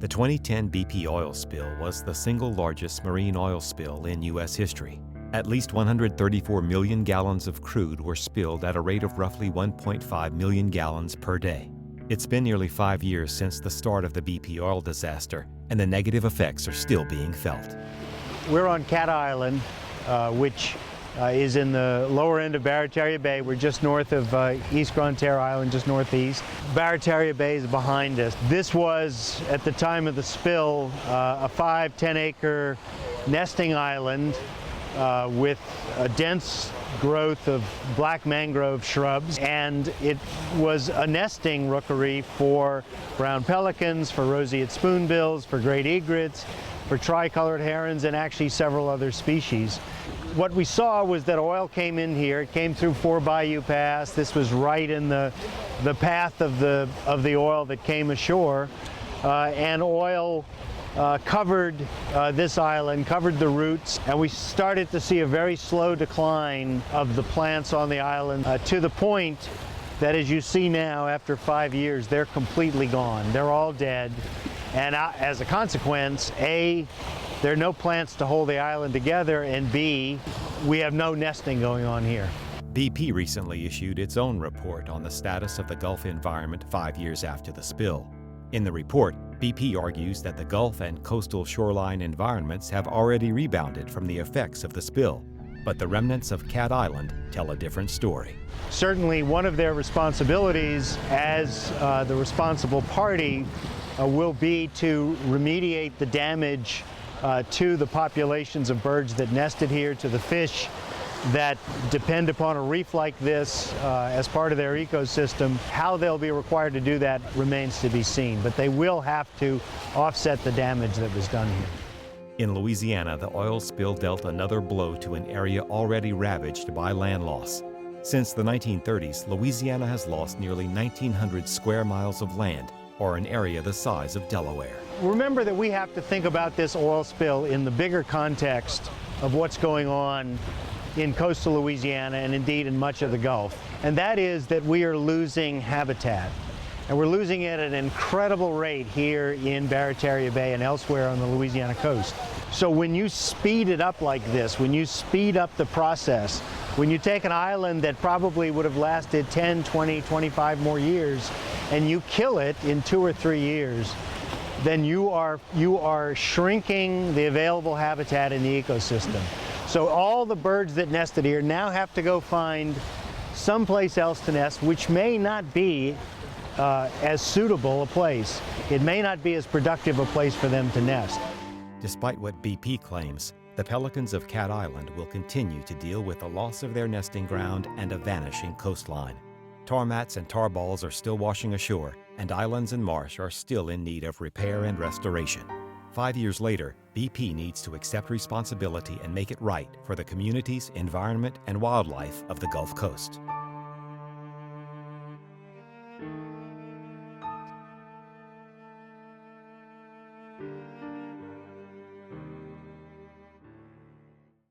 The 2010 BP oil spill was the single largest marine oil spill in U.S. history. At least 134 million gallons of crude were spilled at a rate of roughly 1.5 million gallons per day. It's been nearly 5 years since the start of the BP oil disaster, and the negative effects are still being felt. We're on Cat Island, which is in the lower end of Barataria Bay. We're just north of East Grande Terre Island, just northeast. Barataria Bay is behind us. This was, at the time of the spill, a 5-10 acre nesting island with a dense growth of black mangrove shrubs, and it was a nesting rookery for brown pelicans, for roseate spoonbills, for great egrets, for tricolored herons, and actually several other species. What we saw was that oil came in here. It came through Four Bayou Pass. This was right in the path of the oil that came ashore, and oil covered this island, covered the roots, and we started to see a very slow decline of the plants on the island to the point that, as you see now, after 5 years, they're completely gone. They're all dead, and as a consequence, A, there are no plants to hold the island together, and B, we have no nesting going on here. BP recently issued its own report on the status of the Gulf environment 5 years after the spill. In the report, BP argues that the Gulf and coastal shoreline environments have already rebounded from the effects of the spill, but the remnants of Cat Island tell a different story. Certainly, one of their responsibilities as the responsible party will be to remediate the damage to the populations of birds that nested here, to the fish that depend upon a reef like this as part of their ecosystem. How they'll be required to do that remains to be seen, but they will have to offset the damage that was done here. In Louisiana, the oil spill dealt another blow to an area already ravaged by land loss. Since the 1930s, Louisiana has lost nearly 1,900 square miles of land, or an area the size of Delaware. Remember that we have to think about this oil spill in the bigger context of what's going on in coastal Louisiana and indeed in much of the Gulf. And that is that we are losing habitat. And we're losing it at an incredible rate here in Barataria Bay and elsewhere on the Louisiana coast. So when you speed it up like this, when you speed up the process, when you take an island that probably would have lasted 10, 20, 25 more years, and you kill it in 2 or 3 years, then you are shrinking the available habitat in the ecosystem. So all the birds that nested here now have to go find someplace else to nest, which may not be as suitable a place. It may not be as productive a place for them to nest. Despite what BP claims, the pelicans of Cat Island will continue to deal with the loss of their nesting ground and a vanishing coastline. Tar mats and tar balls are still washing ashore, and islands and marsh are still in need of repair and restoration. 5 years later, BP needs to accept responsibility and make it right for the communities, environment, and wildlife of the Gulf Coast.